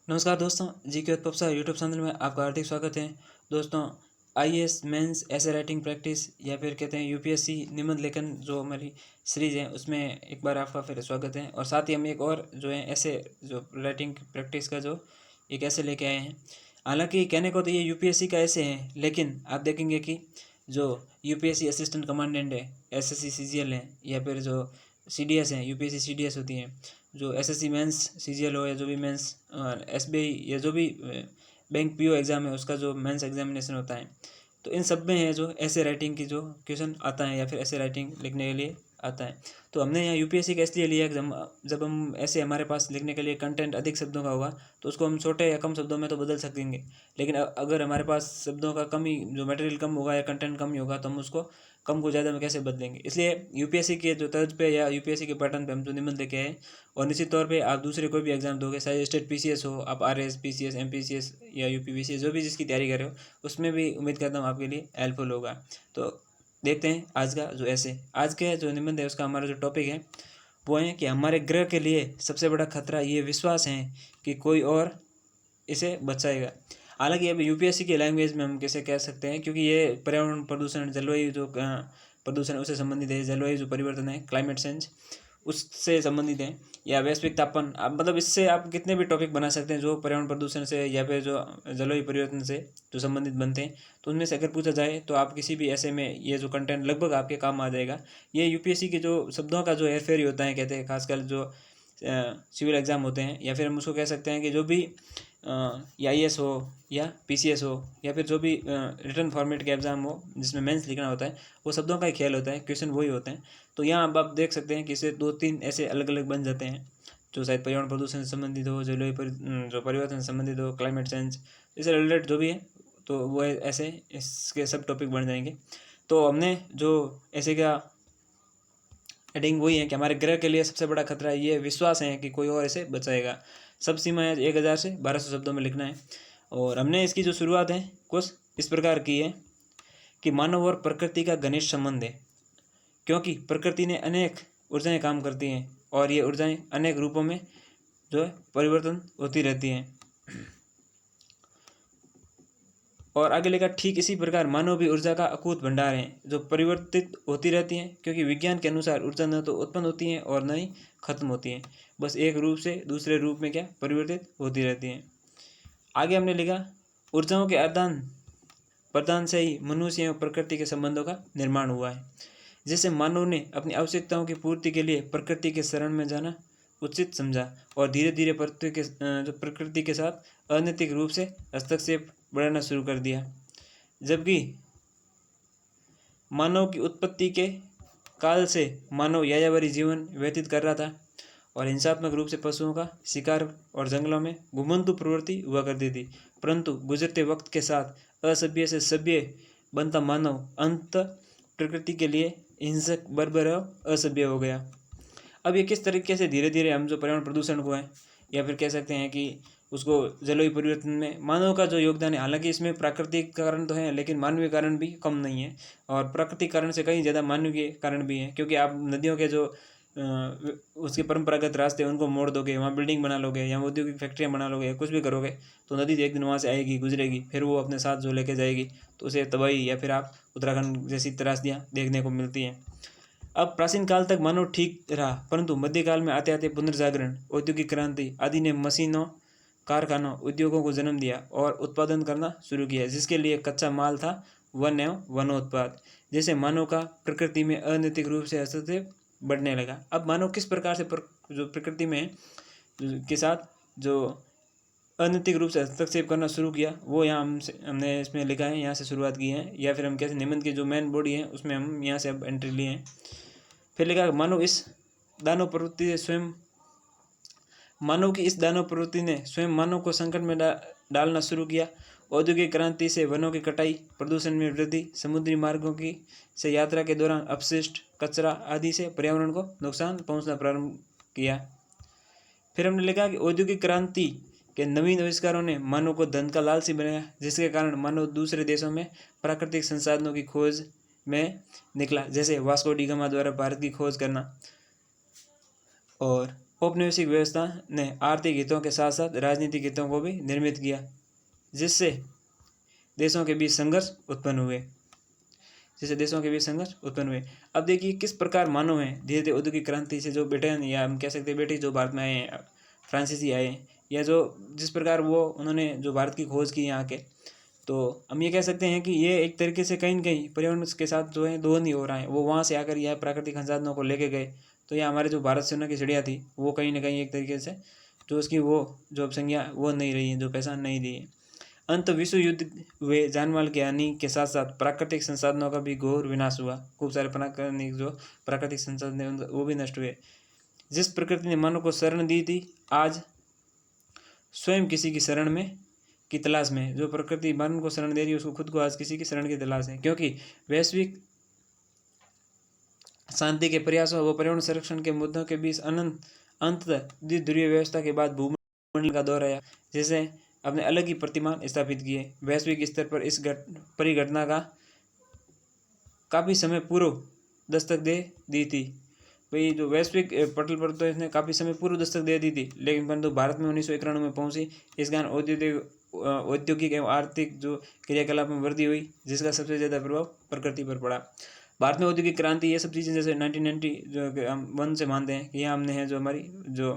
नमस्कार दोस्तों, जी के उत्पव सर यूट्यूब चैनल में आपका हार्दिक स्वागत है। दोस्तों, आईएएस मेंस ऐसे राइटिंग प्रैक्टिस या फिर कहते हैं यूपीएससी निबंध लेखन जो हमारी सीरीज़ है उसमें एक बार आपका फिर स्वागत है। और साथ ही हम एक और जो है ऐसे जो राइटिंग प्रैक्टिस का जो एक ऐसे लेके आए हैं। हालांकि कहने को तो ये यूपीएससी का ऐसे है, लेकिन आप देखेंगे कि जो यूपीएससी असिस्टेंट कमांडेंट है, एसएससी सीजीएल है, या फिर जो सीडीएस है, यूपीएससी सीडीएस होती हैं, जो एसएससी मेंस सीजीएल हो या जो भी मेंस एसबीआई या जो भी बैंक पीओ एग्ज़ाम है उसका जो मेंस एग्जामिनेशन होता है, तो इन सब में है जो ऐसे राइटिंग की जो क्वेश्चन आता है या फिर ऐसे राइटिंग लिखने के लिए आता है। तो हमने यहाँ यूपीएससी का इसलिए लिया कि जब हम ऐसे हमारे पास लिखने के लिए कंटेंट अधिक शब्दों का होगा तो उसको हम छोटे या कम शब्दों में तो बदल सकेंगे, लेकिन अगर हमारे पास शब्दों का कम ही जो मटेरियल कम होगा या कंटेंट कम ही होगा तो हम उसको कम को ज़्यादा में कैसे बदलेंगे। इसलिए यूपीएससी के जो तर्ज पे या यूपीएससी के पैटर्न पे हम जो निबंध लेके आए, और निश्चित तौर पे आप दूसरे कोई भी एग्जाम दोगे, चाहे स्टेट पीसीएस हो, आप आरएस पीसीएस एमपीसीएस या यूपीपीसीएस जो भी जिसकी तैयारी कर रहे हो, उसमें भी उम्मीद करता हूँ आपके लिए हेल्पफुल होगा। तो देखते हैं आज का जो आज के जो निबंध है उसका हमारा जो टॉपिक है वो है कि हमारे ग्रह के लिए सबसे बड़ा खतरा ये विश्वास है कि कोई और इसे बचाएगा। हालांकि अब यूपीएससी की लैंग्वेज में हम कैसे कह सकते हैं, क्योंकि ये पर्यावरण प्रदूषण, जलवायु जो प्रदूषण उससे संबंधित है, जलवायु जो परिवर्तन है, क्लाइमेट चेंज, उससे संबंधित है, या वैश्विक तापमान। आप मतलब इससे आप कितने भी टॉपिक बना सकते हैं जो पर्यावरण प्रदूषण से या फिर जो जलवायु परिवर्तन से जो संबंधित बनते हैं। तो उनमें से अगर पूछा जाए तो आप किसी भी ऐसे में ये जो कंटेंट लगभग आपके काम आ जाएगा। ये यूपीएससी के जो शब्दों का जो हेरफेर होता है, कहते हैं खासकर जो सिविल एग्ज़ाम होते हैं, या फिर हम उसको कह सकते हैं कि जो भी या आईएएस हो या पीसीएस हो या फिर जो भी रिटर्न फॉर्मेट के एग्ज़ाम हो जिसमें मेंस लिखना होता है, वो शब्दों का ही खेल होता है, क्वेश्चन वही होते हैं। तो यहाँ अब आप देख सकते हैं कि इसे 2-3 ऐसे अलग अलग बन जाते हैं जो शायद पर्यावरण प्रदूषण से संबंधित हो, जलवायु जो परिवर्तन से संबंधित हो, क्लाइमेट चेंज, इससे रिलेटेड जो भी है, तो वो ऐसे इसके सब टॉपिक बन जाएंगे। तो हमने जो ऐसे क्या हेडिंग वही है कि हमारे ग्रह के लिए सबसे बड़ा खतरा ये विश्वास है कि कोई और इसे बचाएगा। सब सीमाएं 1000 से 1200 शब्दों में लिखना है। और हमने इसकी जो शुरुआत है कुछ इस प्रकार की है कि मानव और प्रकृति का घनिष्ठ संबंध है, क्योंकि प्रकृति ने अनेक ऊर्जाएं काम करती हैं और ये ऊर्जाएं अनेक रूपों में जो है परिवर्तन होती रहती हैं। और आगे लिखा, ठीक इसी प्रकार मानव भी ऊर्जा का अकूत भंडार है जो परिवर्तित होती रहती हैं, क्योंकि विज्ञान के अनुसार ऊर्जा न तो उत्पन्न होती है और न ही खत्म होती है, बस एक रूप से दूसरे रूप में क्या परिवर्तित होती रहती हैं। आगे हमने लिखा, ऊर्जाओं के आदान प्रदान से ही मनुष्य एवं प्रकृति के संबंधों का निर्माण हुआ है। जैसे मानव ने अपनी आवश्यकताओं की पूर्ति के लिए प्रकृति के शरण में जाना उचित समझा और धीरे धीरे प्रकृति के साथ अनैतिक रूप से हस्तक्षेप बढ़ाना शुरू कर दिया, जबकि मानव की उत्पत्ति के काल से मानव यायावरी जीवन व्यतीत कर रहा था और हिंसात्मक रूप से पशुओं का शिकार और जंगलों में घुमंतु प्रवृत्ति हुआ करती थी। परंतु गुजरते वक्त के साथ असभ्य से सभ्य बनता मानव अंत प्रकृति के लिए हिंसक, बर्बर और असभ्य हो गया। अब ये किस तरीके से धीरे धीरे हम जो पर्यावरण प्रदूषण को है या फिर कह सकते हैं कि उसको जलवायु परिवर्तन में मानव का जो योगदान है, हालांकि इसमें प्राकृतिक कारण तो है लेकिन मानवीय कारण भी कम नहीं है, और प्राकृतिक कारण से कहीं ज़्यादा मानवीय कारण भी है। क्योंकि आप नदियों के जो उसके परंपरागत रास्ते उनको मोड़ दोगे, वहाँ बिल्डिंग बना लोगे या औद्योगिक फैक्ट्रियाँ बना लोगे, कुछ भी करोगे, तो नदी एक दिन वहाँ से आएगी, गुजरेगी, फिर वो अपने साथ जो लेके जाएगी, तो उसे तबाही या फिर आप उत्तराखंड जैसी त्रासदियाँ देखने को मिलती हैं। अब प्राचीन काल तक मानव ठीक रहा, परंतु मध्यकाल में आते आते पुनर्जागरण, औद्योगिक क्रांति आदि ने मशीनों, कारखानों, उद्योगों को जन्म दिया और उत्पादन करना शुरू किया, जिसके लिए कच्चा माल था वन एवं वनोत्पाद। जैसे मानव का प्रकृति में अनैतिक रूप से हस्तक्षेप बढ़ने लगा। अब मानव किस प्रकार से जो प्रकृति में के साथ जो अनैतिक रूप से हस्तक्षेप करना शुरू किया, वो यहाँ हमने इसमें लिखा है, यहाँ से शुरुआत की है, या फिर हम कैसे निबंध की जो मेन बॉडी है उसमें हम यहाँ से अब एंट्री लिए हैं। फिर लिखा, मानव की इस दानव प्रवृत्ति ने स्वयं मानव को संकट में डालना शुरू किया। औद्योगिक क्रांति से वनों की कटाई, प्रदूषण में वृद्धि, समुद्री मार्गों की से यात्रा के दौरान अपशिष्ट, कचरा आदि से पर्यावरण को नुकसान पहुंचना प्रारंभ किया। फिर हमने लिखा कि औद्योगिक क्रांति के नवीन आविष्कारों ने मानव को धन का लालची बनाया, जिसके कारण मानव दूसरे देशों में प्राकृतिक संसाधनों की खोज में निकला, जैसे वास्को डी गामा द्वारा भारत की खोज करना। और औपनिवेशिक व्यवस्था ने आर्थिक हितों के साथ साथ राजनीतिक हितों को भी निर्मित किया, जिससे देशों के बीच संघर्ष उत्पन्न हुए अब देखिए किस प्रकार मानव है धीरे धीरे औद्योगिक क्रांति से जो ब्रिटेन या हम कह सकते हैं ब्रिटिश जो भारत में आए हैं, फ्रांसीसी आए, या जो जिस प्रकार वो उन्होंने जो भारत की खोज की यहाँ के, तो हम ये कह सकते हैं कि ये एक तरीके से कहीं न कहीं पर्यावरण के साथ जो है दोहन ही हो रहा है। वो वहाँ से आकर यह प्राकृतिक संसाधनों को लेके गए, तो यह हमारे जो भारत सेना की चिड़िया थी वो कहीं ना कहीं एक तरीके से जो उसकी वो जो अब संज्ञा वो नहीं रही है, जो पहचान नहीं दी है। अंत विश्व युद्ध हुए, जानमाल की हानि के साथ साथ प्राकृतिक संसाधनों का भी घोर विनाश हुआ। खूब सारे प्राकृतिक संसाधन वो भी नष्ट हुए। जिस प्रकृति ने मानव को शरण दी थी, आज स्वयं किसी की शरण में की तलाश में। जो प्रकृति मानव को शरण दे रही है, उसको खुद को आज किसी की शरण की तलाश है, क्योंकि वैश्विक शांति के प्रयासों व पर्यावरण संरक्षण के मुद्दों के बीच अंततः द्विध्रुवीय व्यवस्था के बाद भूमंडल का दौर आया, जिसे अपने अलग ही प्रतिमान स्थापित किए। वैश्विक स्तर पर इस परिघटना का काफ़ी समय पूर्व दस्तक दे दी थी। भाई जो वैश्विक पटल पर तो इसने काफ़ी समय पूर्व दस्तक दे दी थी, लेकिन परंतु भारत में 1991 में पहुंची। इस कारण औद्योगिक एवं आर्थिक जो क्रियाकलाप में वृद्धि हुई, जिसका सबसे ज़्यादा प्रभाव प्रकृति पर पड़ा। भारत में औद्योगिक क्रांति ये सब चीज़ें जैसे 1990 जो हम 1 से मानते हैं कि यहाँ हमने है जो हमारी जो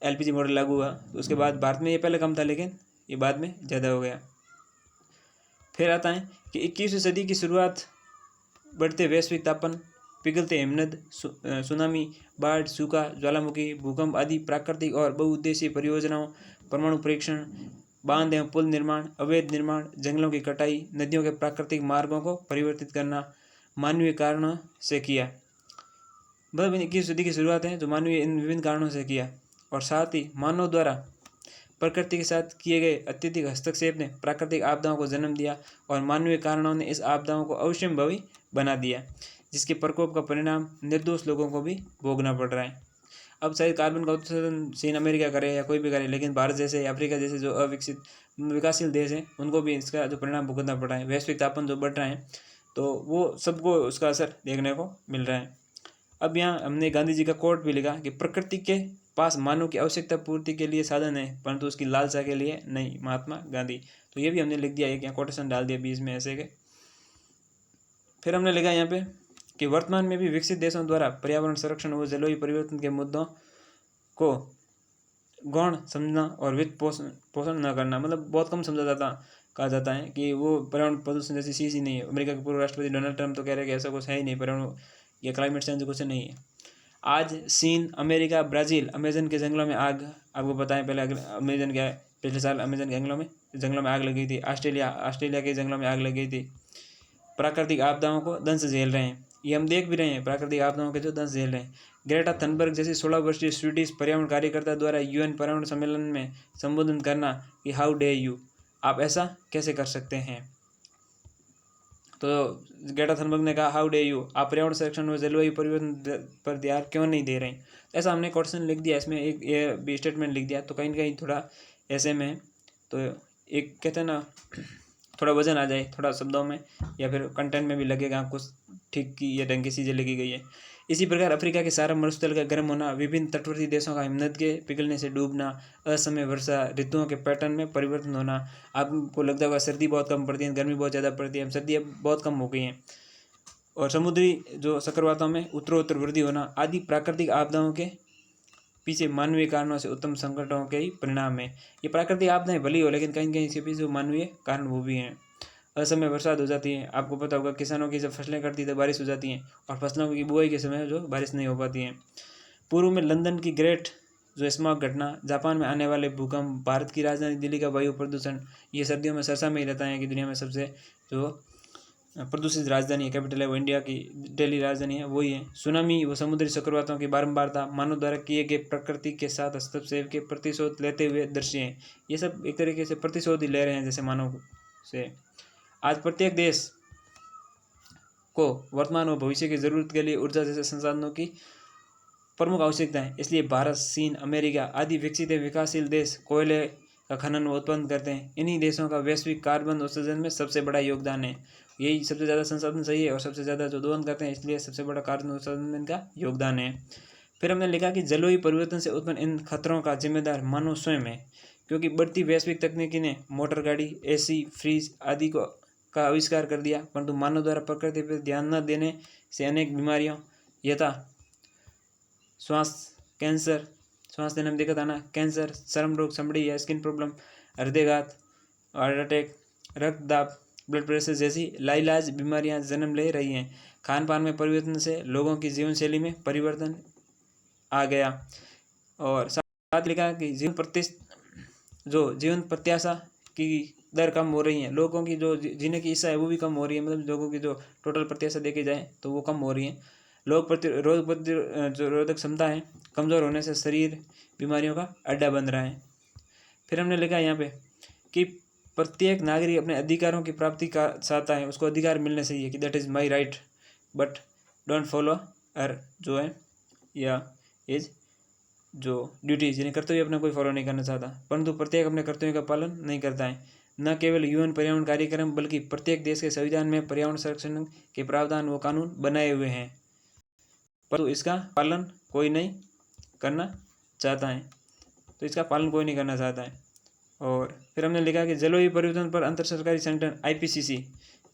LPG मॉडल लागू हुआ, तो उसके बाद भारत में ये पहले कम था, लेकिन ये बाद में ज़्यादा हो गया। फिर आता है कि 21वीं सदी की शुरुआत बढ़ते वैश्विक तापमान, पिघलते हिमनद, सुनामी, बाढ़, सूखा, ज्वालामुखी, भूकंप आदि प्राकृतिक और बहुउद्देशीय परियोजनाओं, परमाणु परीक्षण, बांध एवं पुल निर्माण, अवैध निर्माण, जंगलों की कटाई, नदियों के प्राकृतिक मार्गों को परिवर्तित करना मानवीय कारणों से किया। मतलब 21वीं सदी की शुरुआत है जो मानवीय इन विभिन्न कारणों से किया, और साथ ही मानव द्वारा प्रकृति के साथ किए गए अत्यधिक हस्तक्षेप ने प्राकृतिक आपदाओं को जन्म दिया, और मानवीय कारणों ने इस आपदाओं को अवश्यंभावी बना दिया, जिसके प्रकोप का परिणाम निर्दोष लोगों को भी भोगना पड़ रहा है। अब चाहे कार्बन का उत्सर्जन चीन अमेरिका करे या कोई भी करे, लेकिन भारत जैसे अफ्रीका जैसे जो अविकसित विकासशील देश हैं, उनको भी इसका जो परिणाम भुगतना पड़ रहा है। वैश्विक तापमान जो बढ़ रहा है, तो वो सबको उसका असर देखने को मिल रहा है। अब यहाँ हमने गांधी जी का कोट भी लिखा कि प्रकृति के पास मानव की आवश्यकता पूर्ति के लिए साधन है, परंतु उसकी लालसा के लिए नहीं। महात्मा गांधी। तो ये भी हमने लिख दिया, एक यहाँ कोटेशन डाल दिया बीच में ऐसे के। फिर हमने लिखा यहाँ पे कि वर्तमान में भी विकसित देशों द्वारा पर्यावरण संरक्षण व जलवायु परिवर्तन के मुद्दों को गौण समझना और वित्त पोषण न करना, मतलब बहुत कम कहा जाता है कि वो पर्यावरण प्रदूषण जैसी चीज़ ही नहीं है। अमेरिका के पूर्व राष्ट्रपति डोनाल्ड ट्रंप तो कह रहे हैं कि ऐसा कुछ है ही नहीं, पर्यावरण या क्लाइमेट चेंज कुछ नहीं है। आज चीन, अमेरिका, ब्राज़ील, अमेजन के जंगलों में आग, आपको बताएं पहले अमेजन क्या है, पिछले साल अमेजन के जंगलों में आग लगी थी। ऑस्ट्रेलिया के जंगलों में आग लगी थी। प्राकृतिक आपदाओं को दंश झेल रहे हैं, ये हम देख भी रहे हैं, प्राकृतिक आपदाओं के जो दंश झेल रहे हैं। ग्रेटा थनबर्ग जैसी 16 वर्षीय स्वीडिश पर्यावरण कार्यकर्ता द्वारा UN पर्यावरण सम्मेलन में संबोधन करना कि हाउ डे यू, आप ऐसा कैसे कर सकते हैं। तो ग्रेटा थनबर्ग ने कहा हाउ डे यू, आप पर्यावरण संरक्षण और जलवायु परिवर्तन पर ध्यान क्यों नहीं दे रहे हैं। ऐसा हमने क्वेश्चन लिख दिया, इसमें एक ये भी स्टेटमेंट लिख दिया, तो कहीं ना कहीं थोड़ा ऐसे में तो एक कहते हैं ना थोड़ा वजन आ जाए थोड़ा शब्दों में, या फिर कंटेंट में भी लगेगा कुछ ठीक की या ढंग की चीज़ें लिखी गई है। इसी प्रकार अफ्रीका के सारा मरुस्थल का गर्म होना, विभिन्न तटवर्ती देशों का हिमनद के पिघलने से डूबना, असमय वर्षा, ऋतुओं के पैटर्न में परिवर्तन होना। आपको लगता होगा सर्दी बहुत कम पड़ती है, गर्मी बहुत ज़्यादा पड़ती है, सर्दी अब बहुत कम हो गई हैं, और समुद्री जो चक्रवातों में उत्तरोत्तर वृद्धि होना आदि प्राकृतिक आपदाओं के पीछे मानवीय कारणों से उत्तम संकटों के ही परिणाम है। ये प्राकृतिक आपदाएं भली हो, लेकिन कहीं कहीं इसके पीछे जो मानवीय कारण वो भी हैं। असमय बरसात हो जाती है, आपको पता होगा किसानों की जब फसलें कटती तो बारिश हो जाती हैं, और फसलों की बुआई के समय जो बारिश नहीं हो पाती है। पूर्व में लंदन की ग्रेट जो स्मॉग घटना, जापान में आने वाले भूकंप, भारत की राजधानी दिल्ली का वायु प्रदूषण, ये सर्दियों में चर्चा में ही रहता है कि दुनिया में सबसे जो प्रदूषित राजधानी है, कैपिटल है वो इंडिया की दिल्ली राजधानी है, वही है। सुनामी व समुद्री चक्रवातों की बारंबारता, मानव द्वारा किए गए प्रकृति के साथ हस्तक्षेप के प्रतिशोध लेते हुए दृश्य हैं। ये सब एक तरीके से प्रतिशोध ही ले रहे हैं जैसे मानव से। आज प्रत्येक देश को वर्तमान व भविष्य की जरूरत के लिए ऊर्जा जैसे संसाधनों की प्रमुख आवश्यकता है। इसलिए भारत, चीन, अमेरिका आदि विकसित एवं विकासशील देश कोयले का खनन व उत्पन्न करते हैं। इन्हीं देशों का वैश्विक कार्बन उत्सर्जन में सबसे बड़ा योगदान है। यही सबसे ज़्यादा संसाधन सही है और सबसे ज़्यादा जो दोहन करते हैं, इसलिए सबसे बड़ा कार्बन उत्सर्जन में इनका योगदान है। फिर हमने लिखा कि जलवायु परिवर्तन से उत्पन्न इन खतरों का जिम्मेदार मानव स्वयं है, क्योंकि बढ़ती वैश्विक तकनीकी ने मोटर गाड़ी, एसी, फ्रिज आदि का आविष्कार कर दिया, परंतु मानव द्वारा प्रकृति पर ध्यान न देने से अनेक बीमारियों यथा श्वास लेने में दिक्कत आना, कैंसर, चर्म रोग, चमड़ी या स्किन प्रॉब्लम, हृदयघात, हार्ट अटैक, रक्तदाब, ब्लड प्रेशर जैसी लाइलाज बीमारियां जन्म ले रही हैं। खान पान में परिवर्तन से लोगों की जीवन शैली में परिवर्तन आ गया। और साथ लिखा कि जीवन प्रत्याशा की दर कम हो रही है, लोगों की जो जीने की इच्छा है वो भी कम हो रही है, मतलब लोगों की जो टोटल प्रत्याशा देखी जाए तो वो कम हो रही है। रोग प्रतिरोधक क्षमता है कमज़ोर होने से शरीर बीमारियों का अड्डा बन रहा है। फिर हमने लिखा यहाँ पे कि प्रत्येक नागरिक अपने अधिकारों की प्राप्ति का चाहता है, उसको अधिकार मिलने चाहिए कि that is my right but don't follow her जो है या इज जो ड्यूटीज यानी कर्तव्य अपना कोई फॉलो नहीं करना चाहता, परंतु प्रत्येक अपने कर्तव्यों का पालन नहीं करता है। न केवल यूएन पर्यावरण कार्यक्रम बल्कि प्रत्येक देश के संविधान में पर्यावरण संरक्षण के प्रावधान व कानून बनाए हुए हैं, परंतु इसका पालन कोई नहीं करना चाहता है। तो इसका पालन कोई नहीं करना चाहता है। और फिर हमने लिखा कि जलवायु परिवर्तन पर अंतर सरकारी संगठन IPCC,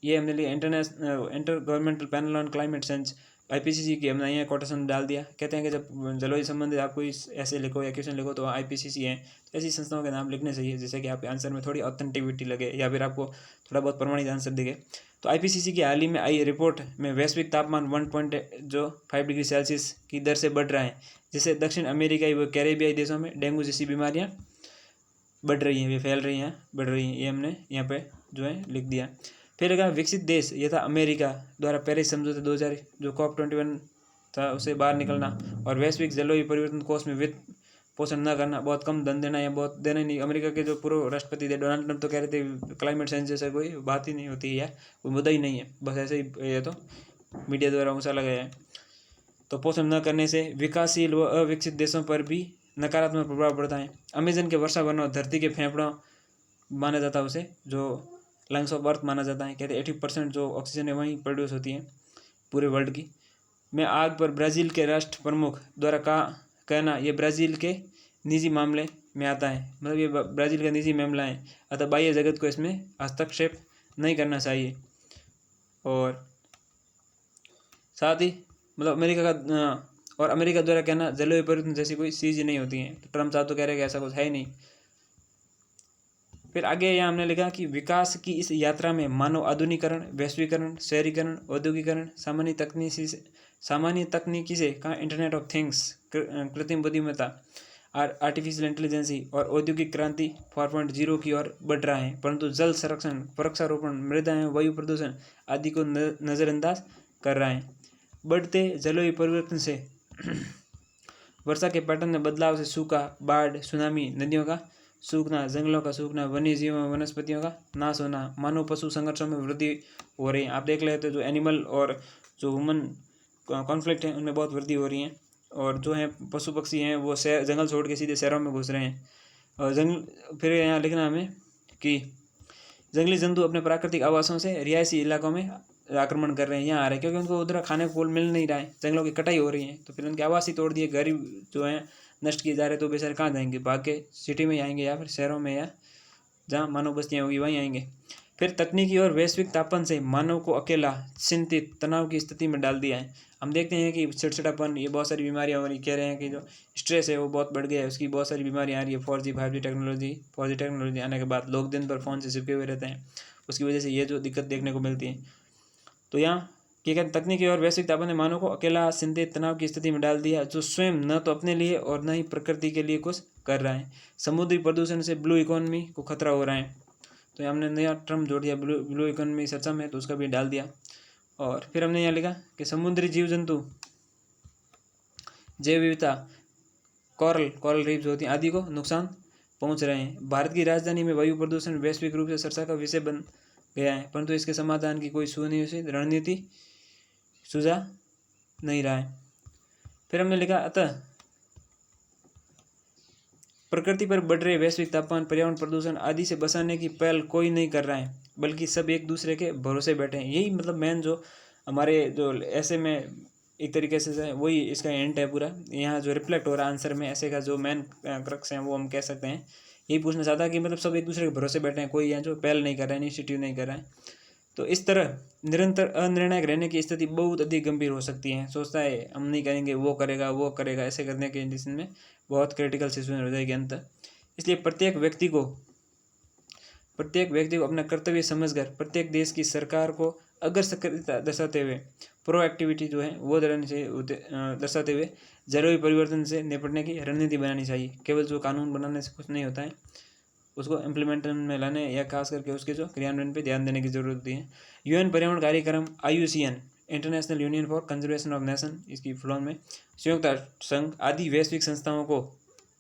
ये हमने लिखा inter governmental panel on climate change, IPCC की हमने यहाँ कोटेशन डाल दिया। कहते हैं कि जब जलवायु संबंधित आप कोई ऐसे लिखो या क्वेश्चन लिखो तो IPCC है, तो ऐसी संस्थाओं के नाम लिखने चाहिए जिससे कि आपके आंसर में थोड़ी ऑथेंटिविटी लगे या फिर आपको थोड़ा बहुत प्रमाणित आंसर दिखे। तो IPCC की हाल ही में आई रिपोर्ट में वैश्विक तापमान 1.5 डिग्री सेल्सियस की दर से बढ़ रहा है, जिससे दक्षिण अमेरिकाई व कैरेबियाई देशों में डेंगू जैसी बीमारियाँ बढ़ रही हैं, वे फैल रही हैं, बढ़ रही हैं, ये हमने यहाँ पे जो है लिख दिया। फिर अगर विकसित देश यथा अमेरिका द्वारा पेरिस समझौते 2000 जो COP21 था उसे बाहर निकलना और वैश्विक जलवायु परिवर्तन कोष में वित्त पोषण न करना, बहुत कम धन देना या बहुत देना ही नहीं। अमेरिका के जो पूर्व राष्ट्रपति थे डोनाल्ड ट्रंप तो कह रहे थे क्लाइमेट चेंज जैसा कोई बात ही नहीं होती है या कोई मुद्दा ही नहीं है, बस ऐसे ही ये तो मीडिया द्वारा उछाला गया है। तो पोषण न करने से विकासशील व अविकसित देशों पर भी नकारात्मक प्रभाव पड़ता है। अमेजन के वर्षा वनों धरती के फेफड़ों माना जाता है उसे, जो लंग्स ऑफ अर्थ माना जाता है। कहते हैं 80% जो ऑक्सीजन है वहीं प्रोड्यूस होती है पूरे वर्ल्ड की। में आग पर ब्राज़ील के राष्ट्र प्रमुख द्वारा कहना ये ब्राज़ील के निजी मामले में आता है, मतलब ये ब्राज़ील का निजी मामला है, अतः बाह्य जगत को इसमें हस्तक्षेप नहीं करना चाहिए। और साथ ही मतलब अमेरिका द्वारा कहना जलवायु परिवर्तन जैसी कोई चीज़ ही नहीं होती है। तो ट्रम्प साहब तो कह रहे हैं कि ऐसा कुछ है ही नहीं। फिर आगे यहाँ हमने लिखा कि विकास की इस यात्रा में मानव आधुनिकीकरण, वैश्वीकरण, शहरीकरण, औद्योगिकरण, सामान्य तकनीकी से कहा इंटरनेट ऑफ थिंग्स, कृत्रिम बुद्धिमत्ता, आर्टिफिशियल इंटेलिजेंसी और औद्योगिक क्रांति 4.0 की ओर बढ़ रहा है, परंतु जल संरक्षण, वृक्षारोपण, मृदा एवं वायु प्रदूषण आदि को नज़रअंदाज कर रहा है। बढ़ते जलवायु परिवर्तन से वर्षा के पैटर्न में बदलाव से सूखा, बाढ़, सुनामी, नदियों का सूखना, जंगलों का सूखना, वन्य जीवों वनस्पतियों का नाश होना, मानव पशु संघर्षों में वृद्धि हो रही है। आप देख लेते जो एनिमल और जो ह्यूमन कॉन्फ्लिक्ट है उनमें बहुत वृद्धि हो रही है, और जो है पशु पक्षी हैं वो जंगल छोड़ के सीधे शहरों में घुस रहे हैं। और फिर यहाँ लिखना हमें कि जंगली जंतु अपने प्राकृतिक आवासों से रिहायशी इलाकों में आक्रमण कर रहे हैं, यहाँ आ रहे हैं, क्योंकि उनको उधर खाने को मिल नहीं रहा है, जंगलों की कटाई हो रही है, तो फिर उनके आवास ही तोड़ दिए, घर जो है नष्ट किए जा रहे, तो बेचारे कहाँ जाएंगे, भाग के सिटी में आएंगे या फिर शहरों में या जहाँ मानव बस्तियाँ होगी वहीं आएंगे। फिर तकनीकी और वैश्विक तापन से मानव को अकेला, चिंतित, तनाव की स्थिति में डाल दिया है। हम देखते हैं कि चिड़चिड़ापन, ये बहुत सारी बीमारियाँ हो रही, कह रहे हैं कि जो स्ट्रेस है वो बहुत बढ़ गया है, उसकी बहुत सारी बीमारियाँ आ रही है। 4G 5G टेक्नोलॉजी आने के बाद लोग दिन भर फ़ोन से चिपके हुए रहते हैं, उसकी वजह से ये जो दिक्कत देखने को मिलती है। तो यहाँ क्या कहते हैं, तकनीकी और वैश्विक तापन ने मानव को अकेला, चिंतित, तनाव की स्थिति में डाल दिया, जो स्वयं न तो अपने लिए और न ही प्रकृति के लिए कुछ कर रहा है। समुद्री प्रदूषण से ब्लू इकोनॉमी को खतरा हो रहा है, तो हमने नया टर्म जोड़ दिया, ब्लू इकोनॉमी सक्षम है, तो उसका भी डाल दिया। और फिर हमने यहाँ लिखा कि समुद्री जीव जंतु, जैव विविधता, कोरल रीफ्स होती हैं आदि को नुकसान पहुँच रहे हैं। भारत की राजधानी में वायु प्रदूषण वैश्विक रूप से चर्चा का विषय बन गया है, परंतु इसके समाधान की कोई सुनियोजित रणनीति सुझा नहीं रहा है। फिर हमने लिखा अतः प्रकृति पर बढ़ रहे वैश्विक तापमान, पर्यावरण प्रदूषण आदि से बचाने की पहल कोई नहीं कर रहा है, बल्कि सब एक दूसरे के भरोसे बैठे हैं। यही मतलब मेन जो हमारे जो ऐसे में एक तरीके से वही इसका एंड है पूरा। यहाँ जो रिफ्लेक्ट हो रहा है आंसर में, ऐसे का जो मेन क्रक्स हैं वो हम कह सकते हैं। यही पूछना चाहता है कि मतलब सब एक दूसरे के भरोसे बैठे हैं, कोई यहाँ जो पहल नहीं कर रहा है, इनिशिएटिव नहीं कर रहा है। तो इस तरह निरंतर अनिर्णायक रहने की स्थिति बहुत अधिक गंभीर हो सकती है। सोचता है हम नहीं करेंगे, वो करेगा, ऐसे करने के कंडीशन में बहुत क्रिटिकल सिचुएशन हो जाएगी अंत। इसलिए प्रत्येक व्यक्ति को अपना कर्तव्य समझकर प्रत्येक देश की सरकार को अग्रसक्रियता दर्शाते हुए, प्रोएक्टिविटी जो है वो दर्शाते हुए जलवायु परिवर्तन से निपटने की रणनीति बनानी चाहिए। केवल जो कानून बनाने से कुछ नहीं होता है, उसको इम्प्लीमेंटेशन में लाने या खास करके उसके जो क्रियान्वयन पे ध्यान देने की जरूरत होती है। यूएन पर्यावरण कार्यक्रम IUCN, international union for conservation of nation, इसकी फुल में संयुक्त राष्ट्र संघ आदि वैश्विक संस्थाओं को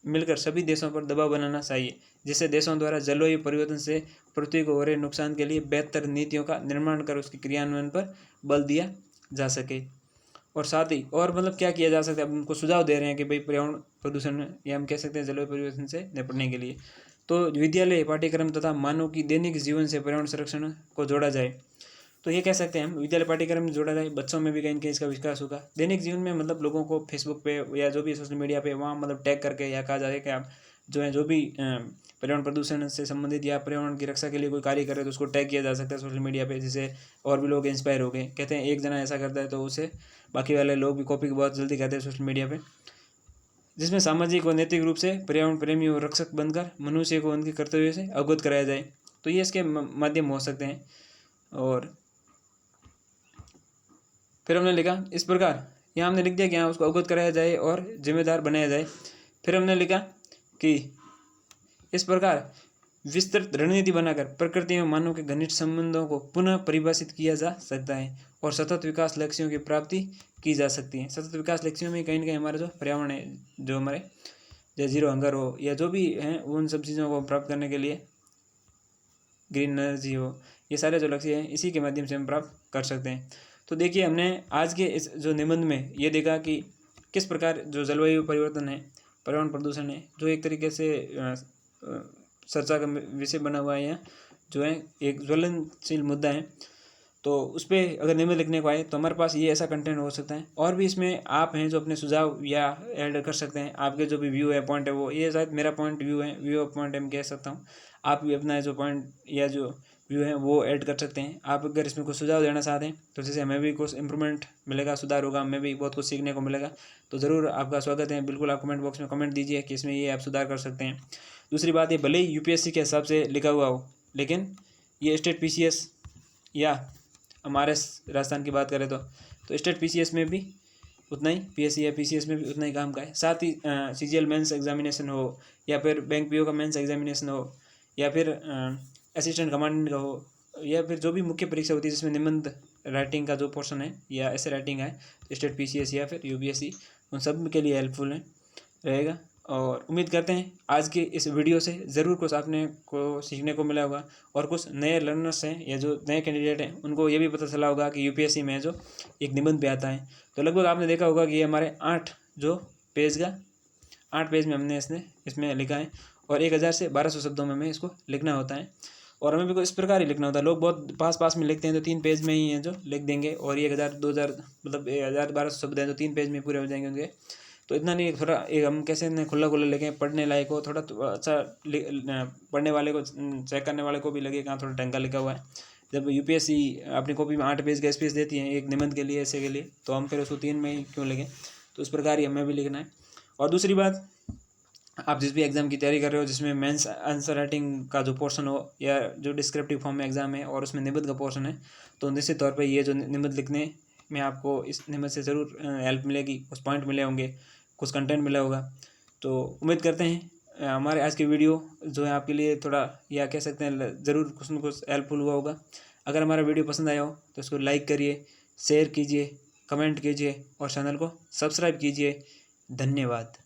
मिलकर सभी देशों पर दबाव बनाना चाहिए, जिससे देशों द्वारा जलवायु परिवर्तन से पृथ्वी को हो रहे नुकसान के लिए बेहतर नीतियों का निर्माण कर उसके क्रियान्वयन पर बल दिया जा सके। और साथ ही और मतलब क्या किया जा सकता है, अब उनको सुझाव दे रहे हैं कि भाई पर्यावरण प्रदूषण या हम कह सकते हैं जलवायु परिवर्तन से निपटने के लिए तो विद्यालय पाठ्यक्रम तथा मानव की दैनिक जीवन से पर्यावरण संरक्षण को जोड़ा जाए। तो ये कह सकते हैं हम विद्यालय पाठ्यक्रम में जोड़ा जाए, बच्चों में भी कहीं कहीं इसका विकास होगा। दैनिक जीवन में मतलब लोगों को फेसबुक पे या जो भी सोशल मीडिया पे वहाँ मतलब टैग करके या कहा जाए कि आप जो है जो भी पर्यावरण प्रदूषण से संबंधित या पर्यावरण की रक्षा के लिए कोई कार्य करे तो उसको टैग किया जा सकता है सोशल मीडिया पे, जिससे और भी लोग इंस्पायर हो गए। कहते हैं एक जना ऐसा करता है तो उसे बाकी वाले लोग भी कॉपी बहुत जल्दी करते हैं सोशल मीडिया पे, जिसमें सामाजिक व नैतिक रूप से पर्यावरण प्रेमी और रक्षक बनकर मनुष्य को उनके कर्तव्यों से अवगत कराया जाए। तो ये इसके माध्यम हो सकते हैं। और फिर हमने लिखा इस प्रकार, यहाँ हमने लिख दिया कि यहाँ उसको अवगत कराया जाए और जिम्मेदार बनाया जाए। फिर हमने लिखा कि इस प्रकार विस्तृत रणनीति बनाकर प्रकृति एवं मानव के घनिष्ठ संबंधों को पुनः परिभाषित किया जा सकता है और सतत विकास लक्ष्यों की प्राप्ति की जा सकती है। सतत विकास लक्ष्यों में कहीं ना कहीं हमारा जो पर्यावरण है, जो हमारे जैसे जीरो हंगर हो या जो भी हैं उन सब चीज़ों को प्राप्त करने के लिए ग्रीन एनर्जी हो, ये सारे जो लक्ष्य हैं इसी के माध्यम से हम प्राप्त कर सकते हैं। तो देखिए हमने आज के इस जो निबंध में ये देखा कि किस प्रकार जो जलवायु परिवर्तन है, पर्यावरण प्रदूषण है, जो एक तरीके से चर्चा का विषय बना हुआ है या जो है एक ज्वलनशील मुद्दा है। तो उस पर अगर निबंध लिखने को आए तो हमारे पास ये ऐसा कंटेंट हो सकता है। और भी इसमें आप हैं जो अपने सुझाव या ऐड कर सकते हैं। आपके जो भी व्यू है, पॉइंट है, वो ये शायद मेरा पॉइंट व्यू है, व्यू ऑफ पॉइंट मैं कह सकता हूँ। आप भी अपना जो पॉइंट या जो व्यू है वो ऐड कर सकते हैं। आप अगर इसमें कुछ सुझाव देना चाहते हैं तो जैसे हमें भी कुछ इंप्रूवमेंट मिलेगा, सुधार होगा, हमें भी बहुत कुछ सीखने को मिलेगा। तो ज़रूर आपका स्वागत है। बिल्कुल आप कमेंट बॉक्स में कमेंट दीजिए कि इसमें ये आप सुधार कर सकते हैं। दूसरी बात, ये भले ही UPSC के हिसाब से लिखा हुआ हो, लेकिन ये स्टेट PCS या हमारे राजस्थान की बात करें तो स्टेट PCS में भी उतना ही, PSC या PCS में भी उतना ही काम का है। साथ ही CGL मेंस एग्जामिनेशन हो या फिर बैंक PO का मेंस एग्जामिनेशन हो या फिर असिस्टेंट कमांडेंट का हो या फिर जो भी मुख्य परीक्षा होती है जिसमें निबंध राइटिंग का जो पोर्शन है या ऐसे राइटिंग है, तो स्टेट PCS या फिर UPSC उन सब के लिए हेल्पफुल है रहेगा। और उम्मीद करते हैं आज के इस वीडियो से ज़रूर कुछ आपने को सीखने को मिला होगा और कुछ नए लर्नर्स हैं या जो नए कैंडिडेट हैं उनको ये भी पता चला होगा कि UPSC में जो एक निबंध पे आता है। तो लगभग आपने देखा होगा कि ये हमारे 8 पेज में हमने इसमें लिखा है और 1000 से 1200 शब्दों में हमें इसको लिखना होता है। और हमें भी कुछ इस प्रकार ही लिखना होता है। लोग बहुत पास में लिखते हैं तो 3 पेज में ही हैं जो लिख देंगे, और 1000 2000 मतलब 1000-1200 शब्द हैं तो 3 पेज में पूरे हो जाएंगे उनके। तो इतना नहीं, थोड़ा एक हम कैसे न खुला लिखें, पढ़ने लायक हो, थोड़ा तो अच्छा पढ़ने वाले को चेक करने वाले को भी लगे कहाँ थोड़ा ढंग का लिखा हुआ है। जब UPSC अपनी कॉपी में 8 पेज का स्पेस देती है एक निबंध के लिए, ऐसे के लिए, तो हम फिर उसको 3 में ही क्यों लिखें। तो इस प्रकार ही हमें भी लिखना है। और दूसरी बात, आप जिस भी एग्ज़ाम की तैयारी कर रहे हो जिसमें मेंस आंसर राइटिंग का जो पोर्शन हो या जो डिस्क्रिप्टिव फॉर्म में एग्ज़ाम है और उसमें निबंध का पोर्शन है, तो निश्चित तौर पे ये जो निबंध लिखने में आपको इस निबंध से ज़रूर हेल्प मिलेगी, कुछ पॉइंट मिले होंगे, कुछ कंटेंट मिला होगा। तो उम्मीद करते हैं हमारे आज के वीडियो जो है आपके लिए थोड़ा या कह सकते हैं ज़रूर कुछ न कुछ हेल्पफुल हुआ होगा। अगर हमारा वीडियो पसंद आया हो तो इसको लाइक करिए, शेयर कीजिए, कमेंट कीजिए और चैनल को सब्सक्राइब कीजिए। धन्यवाद।